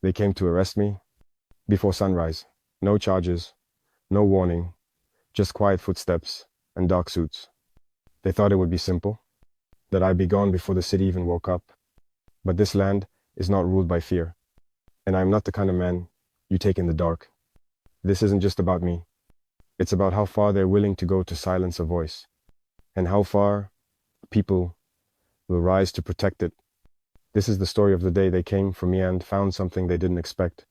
They came to arrest me before sunrise. No charges, no warning, just quiet footsteps and dark suits. They thought it would be simple, that I'd be gone before the city even woke up. But this land is not ruled by fear, and I'm not the kind of man you take in the dark. This isn't just about me. It's about how far they're willing to go to silence a voice, and how far people will rise to protect it. This is the story of the day they came for me and found something they didn't expect: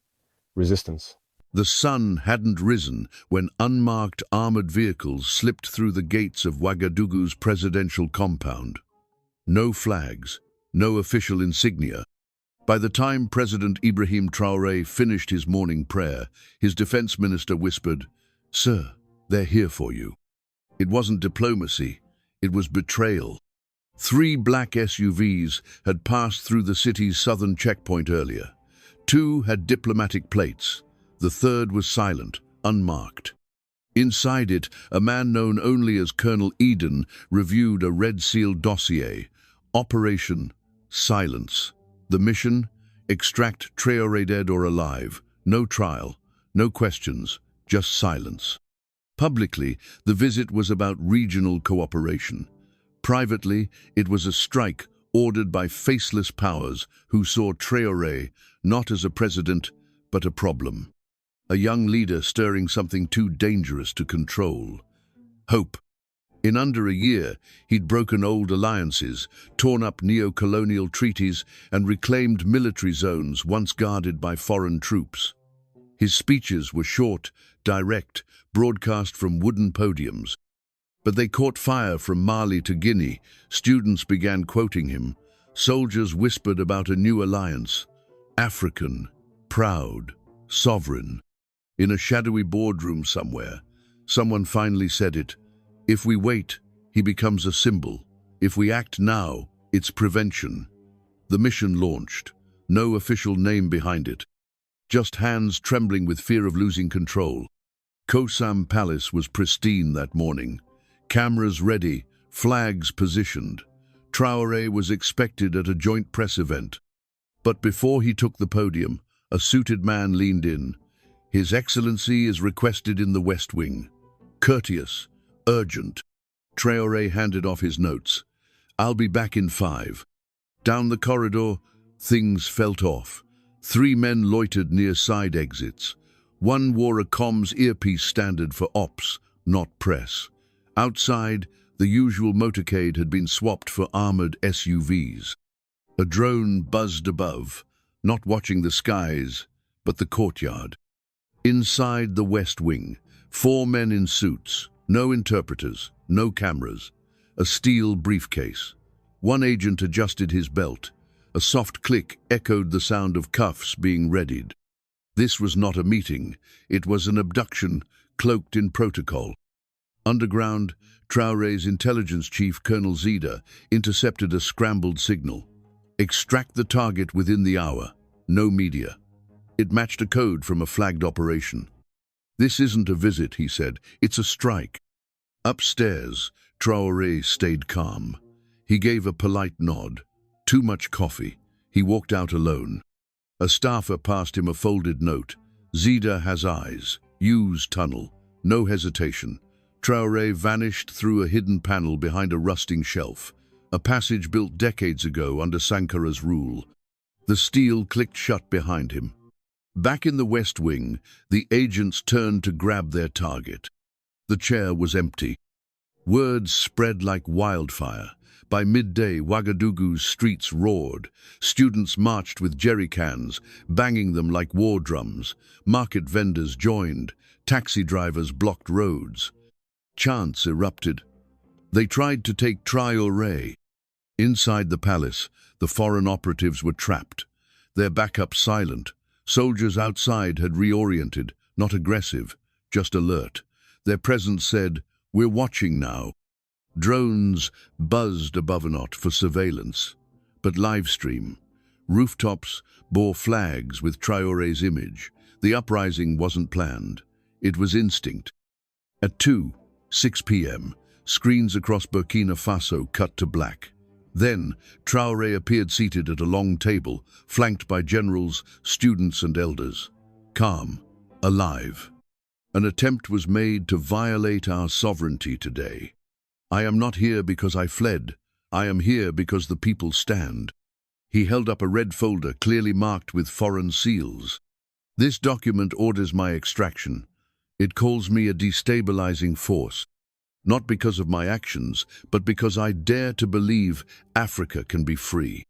resistance. The sun hadn't risen when unmarked armored vehicles slipped through the gates of Ouagadougou's presidential compound. No flags, no official insignia. By the time President Ibrahim Traoré finished his morning prayer, his defense minister whispered, "Sir, they're here for you." It wasn't diplomacy, it was betrayal. 3 black SUVs had passed through the city's southern checkpoint earlier. 2 had diplomatic plates. The third was silent, unmarked. Inside it, a man known only as Colonel Eden reviewed a red-sealed dossier. Operation Silence. The mission? Extract Traoré dead or alive. No trial, no questions, just silence. Publicly, the visit was about regional cooperation. Privately, it was a strike ordered by faceless powers who saw Traoré not as a president, but a problem. A young leader stirring something too dangerous to control. Hope. In under a year, he'd broken old alliances, torn up neo-colonial treaties, and reclaimed military zones once guarded by foreign troops. His speeches were short, direct, broadcast from wooden podiums. But they caught fire from Mali to Guinea. Students began quoting him. Soldiers whispered about a new alliance. African, proud, sovereign. In a shadowy boardroom somewhere, someone finally said it. If we wait, he becomes a symbol. If we act now, it's prevention. The mission launched. No official name behind it. Just hands trembling with fear of losing control. Kosam Palace was pristine that morning. Cameras ready, flags positioned. Traoré was expected at a joint press event. But before he took the podium, a suited man leaned in. His Excellency is requested in the West Wing. Courteous, urgent. Traoré handed off his notes. I'll be back in 5. Down the corridor, things felt off. 3 men loitered near side exits. One wore a comms earpiece standard for ops, not press. Outside, the usual motorcade had been swapped for armored SUVs. A drone buzzed above, not watching the skies, but the courtyard. Inside the West Wing, 4 men in suits, no interpreters, no cameras, a steel briefcase. One agent adjusted his belt. A soft click echoed the sound of cuffs being readied. This was not a meeting, it was an abduction, cloaked in protocol. Underground, Traoré's intelligence chief, Colonel Zida, intercepted a scrambled signal. Extract the target within the hour. No media. It matched a code from a flagged operation. This isn't a visit, he said. It's a strike. Upstairs, Traoré stayed calm. He gave a polite nod. Too much coffee. He walked out alone. A staffer passed him a folded note. Zida has eyes. Use tunnel. No hesitation. Traoré vanished through a hidden panel behind a rusting shelf. A passage built decades ago under Sankara's rule. The steel clicked shut behind him. Back in the West Wing, the agents turned to grab their target. The chair was empty. Words spread like wildfire. By midday, Ouagadougou's streets roared. Students marched with jerry cans, banging them like war drums. Market vendors joined. Taxi drivers blocked roads. Chants erupted. They tried to take Traoré. Inside the palace, the foreign operatives were trapped. Their backup silent. Soldiers outside had reoriented, not aggressive, just alert. Their presence said, "We're watching now." Drones buzzed above Anot for surveillance. But livestream. Rooftops bore flags with Traoré's image. The uprising wasn't planned. It was instinct. At 6 p.m., screens across Burkina Faso cut to black. Then, Traoré appeared seated at a long table, flanked by generals, students and elders. Calm, alive. An attempt was made to violate our sovereignty today. I am not here because I fled. I am here because the people stand. He held up a red folder clearly marked with foreign seals. This document orders my extraction. It calls me a destabilizing force. Not because of my actions, but because I dare to believe Africa can be free.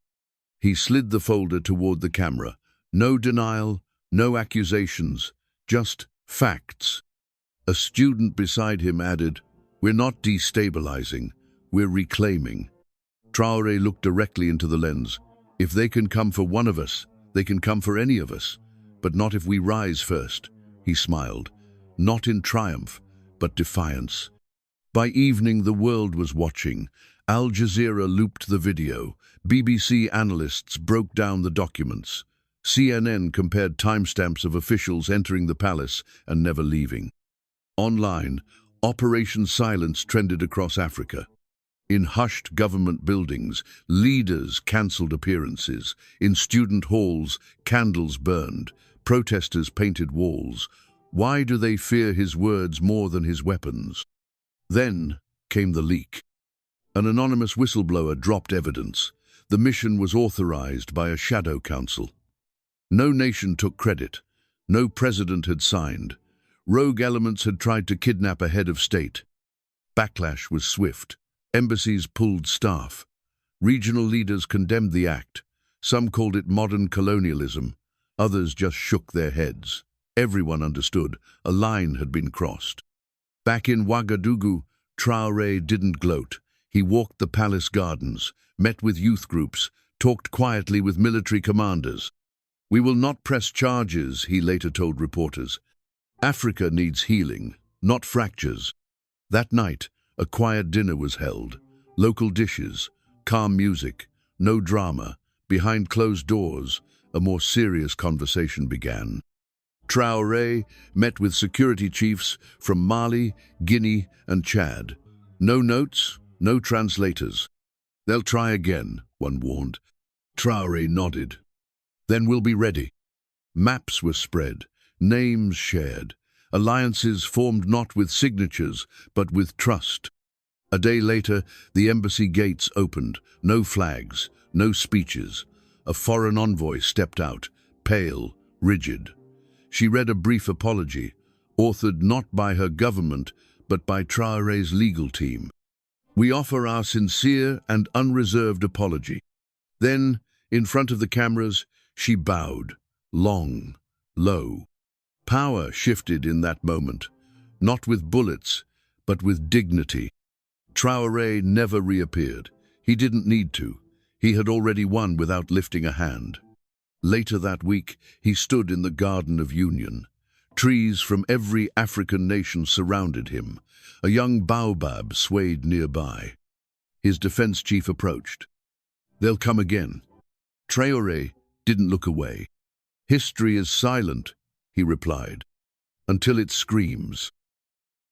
He slid the folder toward the camera. No denial, no accusations, just facts. A student beside him added, "We're not destabilizing, we're reclaiming." Traoré looked directly into the lens. If they can come for one of us, they can come for any of us, but not if we rise first. He smiled, not in triumph, but defiance. By evening, the world was watching. Al Jazeera looped the video. BBC analysts broke down the documents. CNN compared timestamps of officials entering the palace and never leaving. Online, Operation Silence trended across Africa. In hushed government buildings, leaders cancelled appearances. In student halls, candles burned. Protesters painted walls. Why do they fear his words more than his weapons? Then came the leak. An anonymous whistleblower dropped evidence. The mission was authorized by a shadow council. No nation took credit. No president had signed. Rogue elements had tried to kidnap a head of state. Backlash was swift. Embassies pulled staff. Regional leaders condemned the act. Some called it modern colonialism. Others just shook their heads. Everyone understood. A line had been crossed. Back in Ouagadougou, Traoré didn't gloat. He walked the palace gardens, met with youth groups, talked quietly with military commanders. "We will not press charges," he later told reporters. "Africa needs healing, not fractures." That night, a quiet dinner was held. Local dishes, calm music, no drama. Behind closed doors, a more serious conversation began. Traoré met with security chiefs from Mali, Guinea, and Chad. No notes, no translators. "They'll try again," one warned. Traoré nodded. "Then we'll be ready." Maps were spread, names shared. Alliances formed not with signatures, but with trust. A day later, the embassy gates opened. No flags, no speeches. A foreign envoy stepped out, pale, rigid. She read a brief apology, authored not by her government, but by Traoré's legal team. "We offer our sincere and unreserved apology." Then, in front of the cameras, she bowed, long, low. Power shifted in that moment, not with bullets, but with dignity. Traoré never reappeared. He didn't need to. He had already won without lifting a hand. Later that week, he stood in the Garden of Union. Trees from every African nation surrounded him. A young baobab swayed nearby. His defense chief approached. "They'll come again." Traoré didn't look away. "History is silent," he replied, "until it screams."